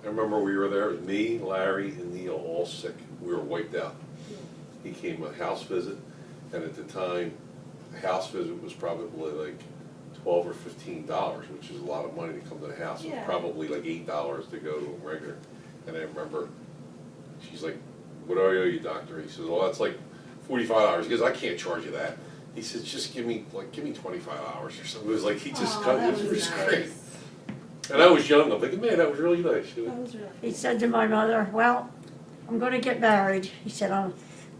I remember we were there, it was me, Larry, and Neil, all sick. We were wiped out. He came a house visit, and at the time, a house visit was probably like $12 or $15, which is a lot of money to come to the house. It was probably like $8 to go to a regular. And I remember, she's like, "What do I owe you, doctor?" He says, "Well, that's like $45. He goes, "I can't charge you that." He says, "Just give me 25 hours or something." It was like, he just cut, it was great. And I was young, I'm thinking, man, that was really nice. You know? He said to my mother, "Well, I'm going to get married." He said,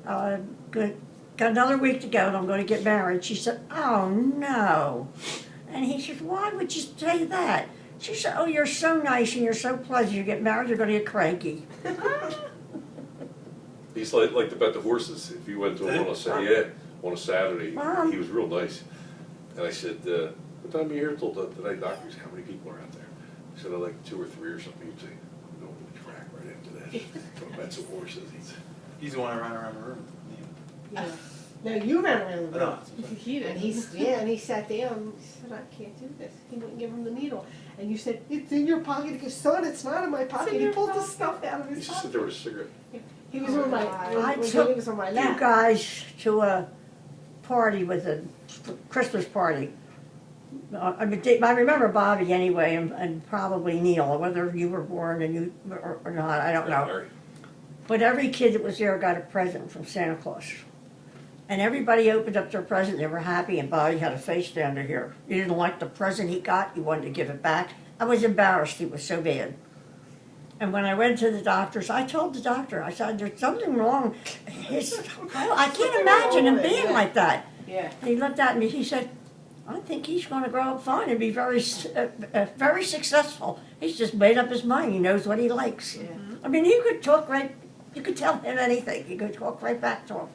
got another week to go and I'm going to get married." She said, "Oh, no." And he said, "Why would you say that?" She said, "Oh, you're so nice and you're so pleasant. You get married, you're going to get cranky." He's like to bet the horses. If you went to him on a Saturday, he was real nice. And I said, "What time are you here till tonight, doctor?" He said, "How many people are out there?" I said, "Like 2 or 3 or something." He'd say, "No, we'll crack right after that." Talk about some horses. He's the one that ran around the room. Yeah. No, you ran around the room. No. He did. And he sat down. He said, "I can't do this." He wouldn't give him the needle. And you said, "It's in your pocket." He goes, "Son, it's not in my pocket." He pulled the stuff out of his He just pocket. sit there with a cigarette. He was on my. I He took was on my you lap. guys to a party with a Christmas party. I remember Bobby anyway, and probably Neil, whether you were born and you or not, I don't know. But every kid that was there got a present from Santa Claus. And everybody opened up their present, they were happy, and Bobby had a face down to here. You didn't like the present he got, you wanted to give it back. I was embarrassed, it was so bad. And when I went to the doctors, I told the doctor, I said, "There's something wrong. I can't imagine him being like that." Yeah. And he looked at me, he said, "I think he's going to grow up fine and be very successful. He's just made up his mind, he knows what he likes." Yeah. I mean, you could talk you could tell him anything, you could talk right back to him.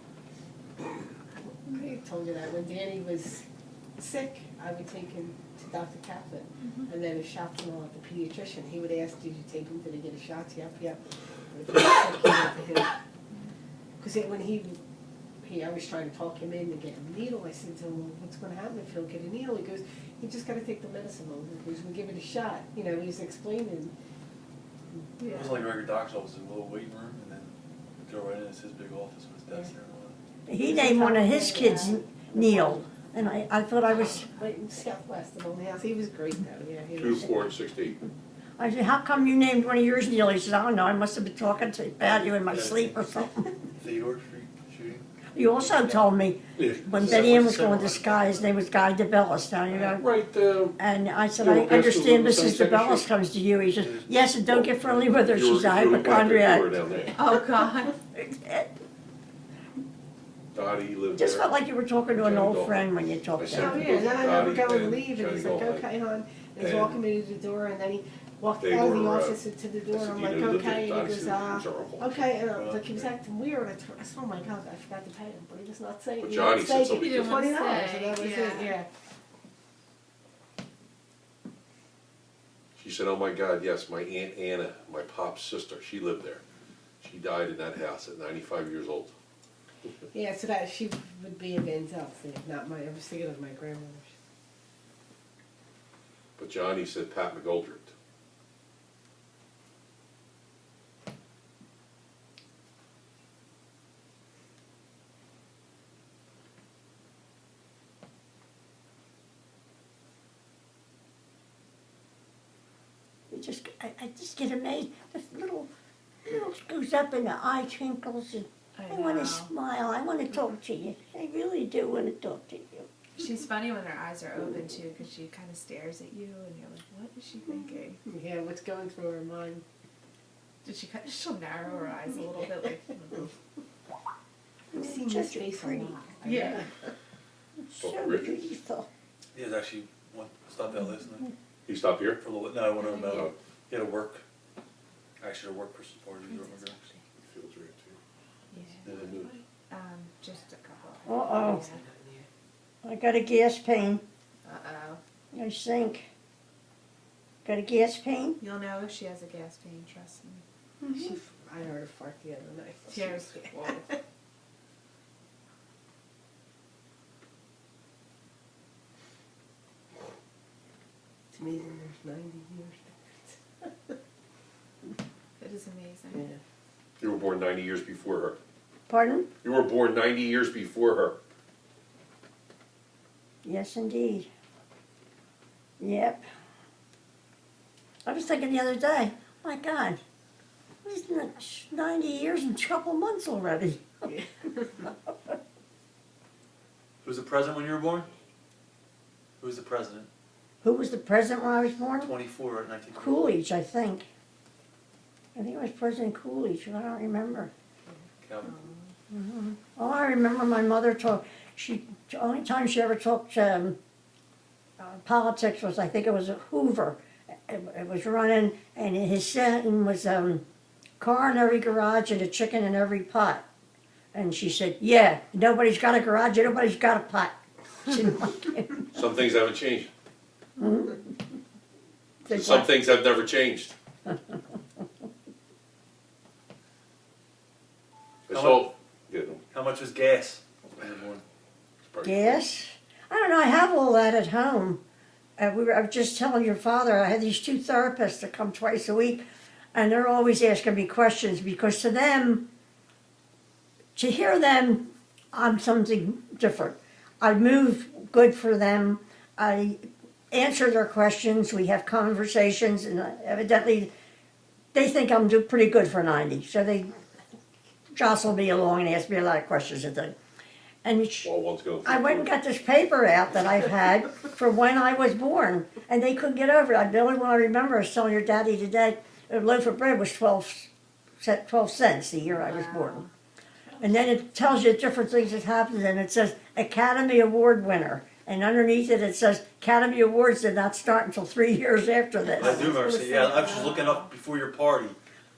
I told you that when Danny was sick, I would take him to Dr. Kaplan, and then a shot came on at the pediatrician. He would ask, "Did you take him? Did he get a shot?" Yep. Because when I was trying to talk him in to get him a needle. I said to him, "Well, what's going to happen if you don't get a needle?" He goes, "You just got to take the medicine home." He goes, "We'll give it a shot." You know, he's explaining. It was like a regular doctor's office, a little waiting room, and then we go right in, it's his big office with his desk there and all that. He named one of his kids Neil, and I thought I was, Right in Southwest of the house. He was great though. Yeah. He 2, was, 4, and 16. I said, "How come you named one of yours Neil?" He said, "I don't know, I must have been talking about you in my sleep or something." Theodore Street shooting? You also told me, when Betty Ann was going to Sky, his name was Guy DeBellis, now you know. Right, And I said, Your "I guest was understand on the Mrs. same DeBellis show. comes to you." He said, "Yes, and don't get friendly with her, she's a you were hypochondriac." down there. Oh, God. Dottie lived Just there. felt like you were talking to an Johnny old Dalton. friend when you talked I to said, oh him. yeah. And then I remember Dottie going to and leave, and he's Johnny like, Dalton. "Okay, hon." And he's And walking me to the door, and then he walked They out of the were, office and to the door, I and said, I'm "You like, know, "Okay," and he Dottie goes, said, "It's our uncle." "Okay," and like he was acting weird. I said, "Oh my God, I forgot to pay him," but he was not saying. But He Johnny didn't said say something give you different. $20, and that was it. Yeah. Yeah. She said, "Oh my God, yes, my Aunt Anna, my pop's sister, she lived there. She died in that house at 95 years old." Yeah, so that she would be a Manzel thing, not my. I was thinking of my grandmother. But Johnny said Pat McGoldrick. I just get amazed. The little goes up and the eye twinkles, and I want know. to smile. I want to talk to you. I really do want to talk to you. She's funny when her eyes are open, too, because she kind of stares at you, and you're like, what is she thinking? Yeah, what's going through her mind? She'll narrow her eyes a little bit, like, I've seen Such this a face a pretty- lot. yeah. So Richard? beautiful. He was actually, stopped out last night He stopped here? for a little bit. No, I went over Oh. about, he had to work, actually to work Christmas party. He drove my girls. Fields right too. Yeah. And then moved. Just a couple. Uh-oh. I got a gas pain. Uh-oh. I think. Got a gas pain? You'll know if she has a gas pain, trust me. I heard her fart the other night. Cheers. Whoa. It's amazing there's 90 years difference. is amazing. Yeah. You were born 90 years before her. Pardon? You were born 90 years before her. Yes, indeed. Yep. I was thinking the other day, my God, isn't it 90 years and a couple months already? Who was the president when you were born? Who was the president? Who was the president when I was born? 24 or 19? Coolidge, I think. I think it was President Coolidge, but I don't remember. Calvin. Oh, I remember my mother talked, the only time she ever talked politics was, I think it was at Hoover. It was running, and his saying was, car in every garage and a chicken in every pot. And she said, yeah, nobody's got a garage, and nobody's got a pot. She didn't like it. Some things haven't changed. Said, Some "What?" things have never changed. It's all, yeah, How much was gas when you were born? it's probably- Yes. I don't know, I have all that at home. I was just telling your father, I had these two therapists that come twice a week, and they're always asking me questions, because to them, to hear them, I'm something different. I move good for them, I answer their questions, we have conversations, and evidently, they think I'm doing pretty good for 90, so they jostle me along and ask me a lot of questions and things. And Well, one's going I went and got this paper out that I've had for when I was born, and they couldn't get over it. The only one I remember is telling your daddy today, a loaf of bread was 12 cents the year I was born. And then it tells you different things that happened, and it says Academy Award winner. And underneath it, it says Academy Awards did not start until 3 years after I this. do remember seeing, yeah, I was just looking up before your party.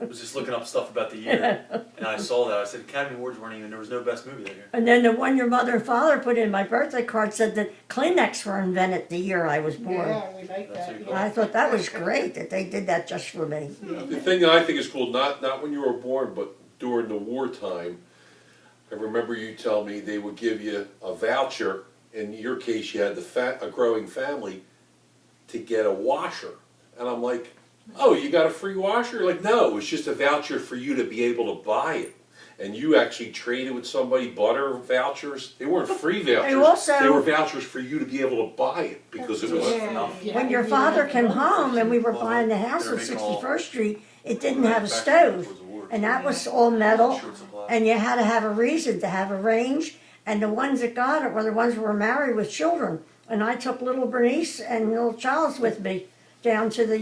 I was just looking up stuff about the year. And I saw that. I said, Academy Awards weren't even, there was no best movie that year. And then the one your mother and father put in my birthday card said that Kleenex were invented the year I was born. Yeah, we like That's that. a And I thought that was great that they did that just for me. The thing that I think is cool, not when you were born, but during the wartime, I remember you telling me they would give you a voucher. In your case, you had a growing family to get a washer. And I'm like, oh, you got a free washer? Like, no, it was just a voucher for you to be able to buy it. And you actually traded with somebody, butter vouchers. They weren't free vouchers. also- They were vouchers for you to be able to buy it because it was Yeah. When your father came home and we were buying the house on 61st Street, it didn't have a stove. And that was all metal, and you had to have a reason to have a range. And the ones that got it were the ones who were married with children. And I took little Bernice and little Charles with me down to the